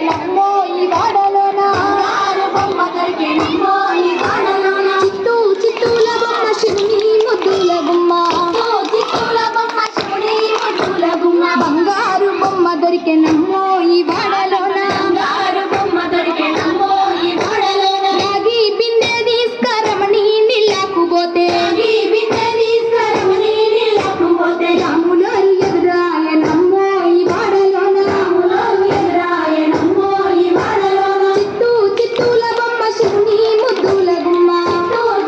దొరికెనమ్మో ఈ వాడలోన బొమ్మ దొరికెనమ్మో ఈ వాడలోన చిత్తూ చిత్తూల బొమ్మ శివుని ముద్దుల బొమ్మ చిత్తూల బొమ్మ శివుని ముద్దుల బొమ్మ బంగారు బొమ్మ దొరికెనమ్మో ఈ వాడలోన బంగారు బొమ్మ దొరికెనమ్మో ఈ వాడలోన రాగి బిందె తీసుకరమని నీళ్ళకు పోతే రాగి బిందె తీసుకరమని నీళ్ళకు పోతే రాములో ఎదురాయనమ్మో ఈ వాడలోన రాములో ఎదురాయనమ్మో ఈ వాడలోన చిత్తూ చిత్తూల బొమ్మ శివుని ముద్దుల బొమ్మ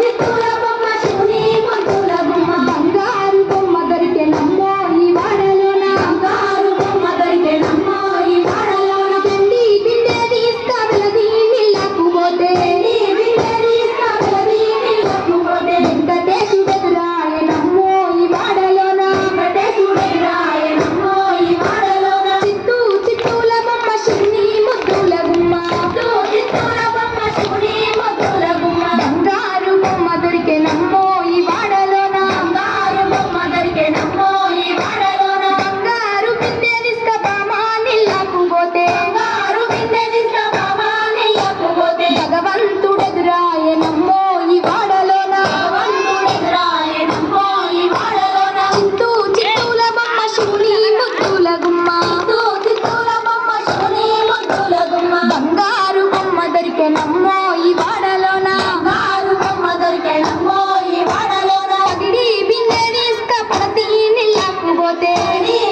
చిత్తూల బొమ్మ శివుని ముద్దుల బొమ్మ బంగారు బొమ్మ దొరికెనమ్మో ఈ వాడలోన బంగారు బొమ్మ దొరికెనమ్మో ఈ వాడలోన తండి బిందె తీసుకవలది నీళ్ళకు పోతే బిందె తీసుకవలది నీళ్ళకు పోతే వెంకటేశుడెదురాయనమ్మో ఈ వాడలోన వెంకటేశుడెదురాయనమ్మో ఈ వాడలోన చిత్తూ చిత్తూల బొమ్మ శివుని ముద్దుల బొమ్మ చిత్తూల బొమ్మ శివుని ముద్దుల బొమ్మ బంగారు బొమ్మ దొరికెనమ్మో ఈ వాడలోన బంగారు బొమ్మ దొరికెనమ్మో ఈ వాడలోన బంగారు బిందె తీసుకపామా నీళ్ళకు పోతే బంగారు బిందె తీసుకపామా నీళ్ళకు పోతే భగవంతుడెదురాయనమ్మో ఈ వాడలోన భగవంతుడెదురాయనమ్మో ఈ వాడలోన చిత్తూ చిత్తూల బొమ్మ శివుని ముద్దుల గుమ్మ చిత్తూల బొమ్మ శివుని ముద్దుల గుమ్మ బంగారు బొమ్మ దొరికెనమ్మో ఈ వాడలోన బంగారు బొమ్మ దొరికెనమ్మో ఈ వాడలోన పగిడి బిందె తీసుకపడతి నీళ్ళకు పోతే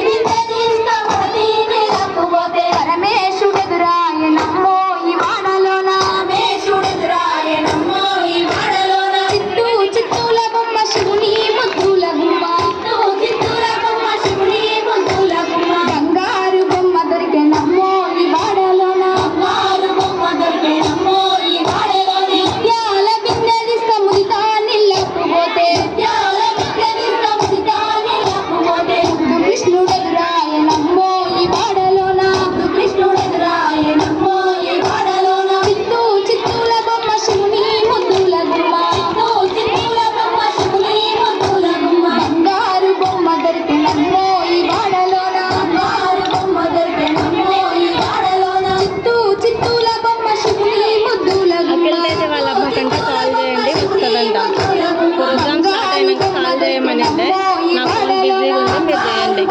బిందె తీసుకపడతి నీళ్ళకు పోతే పరమేశుడెదురాయనమ్మో ఈ వాడలోన పరమేశుడెదురాయనమ్మో ఈ వాడలోన చిత్తూ చిత్తూల బొమ్మ శివుని ముద్దుల గుమ్మ చిత్తూల బొమ్మ శివుని ముద్దుల గుమ్మ బంగారు బొమ్మ దొరికెనమ్మో ఈ వాడలోన బంగారు బొమ్మ దొరికెనమ్మో ఈ వాడలోన ముత్యాల బిందె తీసుకముదితా నీళ్ళకు పోతే ముత్యాల బిందె తీసుకముదితా నీళ్ళకు పోతే కృష్ణుడెదురాయనమ్మో ఈ వాడలోన కృష్ణుడెదురాయనమ్మో ఈ వాడలోన చిత్తూ చిత్తూల బొమ్మ శివుని ముద్దుల గుమ్మ చిత్తూల బొమ్మ శివుని ముద్దుల గుమ్మ బంగారు బొమ్మ దొరికెనమ్మో ఈ వాడలోన బంగారు బొమ్మ దొరికెనమ్మో ఈ వాడలోన చిత్తూ చిత్తూల బొమ్మ శివుని ముద్దుల గుమ్మ అక్కడైతే వాళ్ళ అమ్మకంట కాల్ చేయండి వస్తుందంట ప్రోగ్రామ్ స్టార్ట్ అయినాక కాల్ చేయమని అంటే నా ఫోన్ బిజీగా ఉంది మీరు చేయండి